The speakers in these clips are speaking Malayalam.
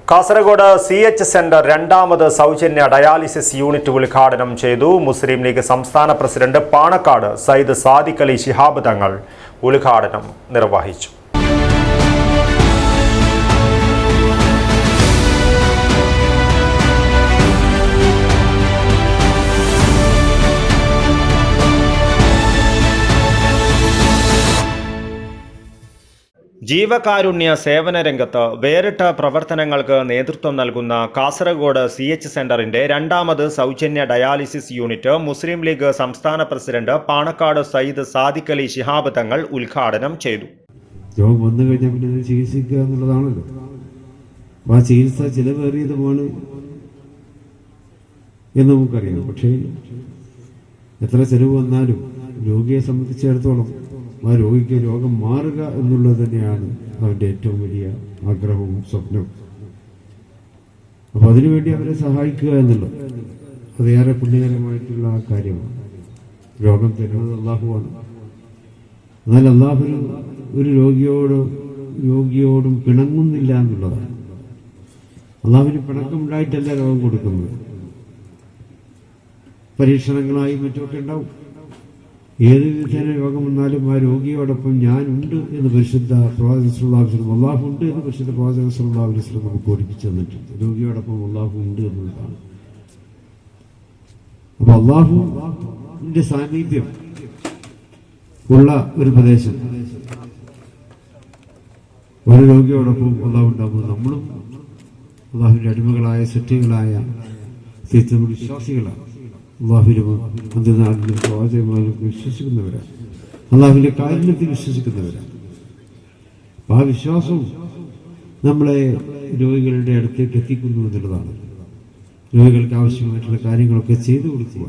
കാസർഗോഡ് CH സെന്റർ രണ്ടാമത് സൗജന്യ ഡയാലിസിസ് യൂണിറ്റ് ഉദ്ഘാടനം ചെയ്തു. മുസ്ലിം ലീഗ് സംസ്ഥാന പ്രസിഡന്റ് പാണക്കാട് സയ്യിദ് സാദിഖ് അലി ശിഹാബ് തങ്ങൾ ഉദ്ഘാടനം നിർവഹിച്ചു. ജീവകാരുണ്യ സേവന രംഗത്ത് വേറിട്ട പ്രവർത്തനങ്ങൾക്ക് നേതൃത്വം നൽകുന്ന കാസർഗോഡ് CH സെന്ററിന്റെ രണ്ടാമത് സൗജന്യ ഡയാലിസിസ് യൂണിറ്റ് മുസ്ലിം ലീഗ് സംസ്ഥാന പ്രസിഡന്റ് പാണക്കാട് സയ്യിദ് സാദിഖ് അലി ശിഹാബ് തങ്ങൾ ഉദ്ഘാടനം ചെയ്തു. രോഗം വന്നു കഴിഞ്ഞാൽ പിന്നെ ചികിത്സിക്കുക എന്നുള്ളതാണല്ലോ. ആ ചികിത്സ ചിലവേറിയതുമാണ് എന്ന് നമുക്കറിയാം. പക്ഷേ എത്ര ചെലവ് വന്നാലും രോഗിയെ സംബന്ധിച്ചിടത്തോളം ആ രോഗിക്ക് രോഗം മാറുക എന്നുള്ളത് തന്നെയാണ് അവൻ്റെ ഏറ്റവും വലിയ ആഗ്രഹവും സ്വപ്നവും. അപ്പോൾ അതിനുവേണ്ടി അവരെ സഹായിക്കുക എന്നുള്ളത് അതേറെ പുണ്യകരമായിട്ടുള്ള കാര്യമാണ്. രോഗം തരുന്നത് അള്ളാഹുവാണ്. എന്നാൽ അള്ളാഹു ഒരു രോഗിയോടും പിണങ്ങുന്നില്ല എന്നുള്ളതാണ്. അള്ളാഹുവിന് പിണക്കമുണ്ടായിട്ടല്ല രോഗം കൊടുക്കുന്നത്. പരീക്ഷണങ്ങളായി മറ്റുമൊക്കെ ഉണ്ടാവും. ഏത് വിധേന രോഗം വന്നാലും ആ രോഗിയോടൊപ്പം ഞാനുണ്ട് എന്ന് പരിശുദ്ധ പ്രവാചകൻ സല്ലല്ലാഹു അലൈഹി വസല്ലം, അള്ളാഹു ഉണ്ട് എന്ന് പരിശുദ്ധ പ്രവാചകൻ സല്ലല്ലാഹു അലൈഹി വസല്ലം നമുക്ക് ഓടിപ്പിച്ചു തന്നിട്ടുണ്ട്. രോഗിയോടൊപ്പം അള്ളാഹു ഉണ്ട് എന്നുള്ളതാണ്. അപ്പൊ അള്ളാഹുവിന്റെ സാന്നിധ്യം ഉള്ള ഒരു പ്രദേശം ഒരു രോഗിയോടൊപ്പം അള്ളാഹു ഉണ്ടാകുമ്പോൾ നമ്മളും അള്ളാഹുവിന്റെ അടിമകളായ സൃഷ്ടികളായ വിശ്വാസികളാണ്. അള്ളാഹുവിനും അന്ത്യനാളിലും പ്രവാചകന്മാർക്ക് വിശ്വസിക്കുന്നവരാണ്. അള്ളാഹുവിന്റെ കാരുണ്യത്തിൽ വിശ്വസിക്കുന്നവരാണ്. ആ വിശ്വാസവും നമ്മളെ രോഗികളുടെ അടുത്തേക്ക് എത്തിക്കുന്നു എന്നുള്ളതാണ്. രോഗികൾക്ക് ആവശ്യമായിട്ടുള്ള കാര്യങ്ങളൊക്കെ ചെയ്തു കൊടുക്കുക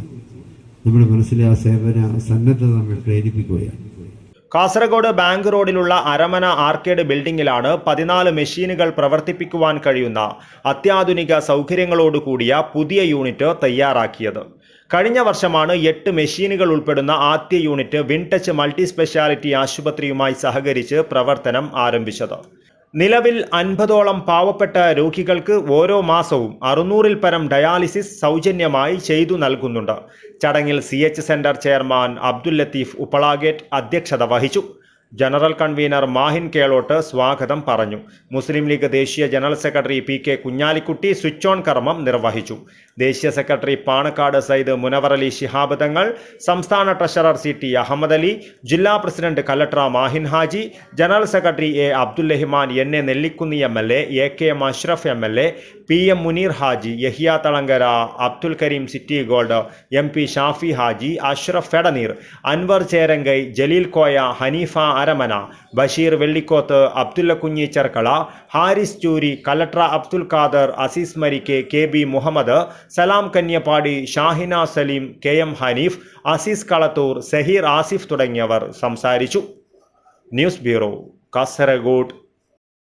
നമ്മുടെ മനസ്സിലെ ആ സേവന സന്നദ്ധത നമ്മെ പ്രേരിപ്പിക്കുകയാണ്. കാസർഗോഡ് ബാങ്ക് റോഡിലുള്ള അരമന ആർക്കേഡ് ബിൽഡിംഗിലാണ് 14 മെഷീനുകൾ പ്രവർത്തിപ്പിക്കുവാൻ കഴിയുന്ന അത്യാധുനിക സൗകര്യങ്ങളോടുകൂടിയ പുതിയ യൂണിറ്റ് തയ്യാറാക്കിയത്. കഴിഞ്ഞ വർഷമാണ് 8 മെഷീനുകൾ ഉൾപ്പെടുന്ന ആദ്യ യൂണിറ്റ് വിൻടച്ച് മൾട്ടി സ്പെഷ്യാലിറ്റി ആശുപത്രിയുമായി സഹകരിച്ച് പ്രവർത്തനം ആരംഭിച്ചത്. നിലവിൽ 50ഓളം പാവപ്പെട്ട രോഗികൾക്ക് ഓരോ മാസവും 600-ൽ പരം ഡയാലിസിസ് സൗജന്യമായി ചെയ്തു നൽകുന്നുണ്ട്. ചടങ്ങിൽ CH centre chairman Abdul Latheef Uppala gate അധ്യക്ഷത വഹിച്ചു. ജനറൽ കൺവീനർ മാഹിൻ കേളോട്ട് സ്വാഗതം പറഞ്ഞു. മുസ്ലിം ലീഗ് ദേശീയ general secretary PK Kunhalikutty switch on കർമ്മം നിർവഹിച്ചു. ദേശീയ സെക്രട്ടറി പാണക്കാട് സയ്യിദ് മുനവർ അലി ശിഹാബ് തങ്ങൾ, സംസ്ഥാന ട്രഷറർ CT അഹമ്മദ് അലി, ജില്ലാ president collector Mahin Haji, general secretary A Abdul Rahman, NA Nellikunnu MLA, AKM Ashraf MLA, PM Muneer Haji, Yahiya Thalangara, Abdul Kareem city gold, MP Shafi Haji, Ashraf ഫെഡനീർ, Anwar Cherankai, Jaleel Koya, Haneefa അരമന, Basheer Vellikoth, Abdullah കുഞ്ഞി ചെർക്കള, ഹാരിസ് ചൂരി, കലക്ടർ അബ്ദുൽ ഖാദർ, അസീസ് മരിക്കെ, KB മുഹമ്മദ്, സലാം കന്യപ്പാടി, ഷാഹിന സലീം, KM ഹനീഫ്, അസീസ് കളത്തൂർ, സഹീർ ആസിഫ് തുടങ്ങിയവർ സംസാരിച്ചു. News bureau, Kasaragod.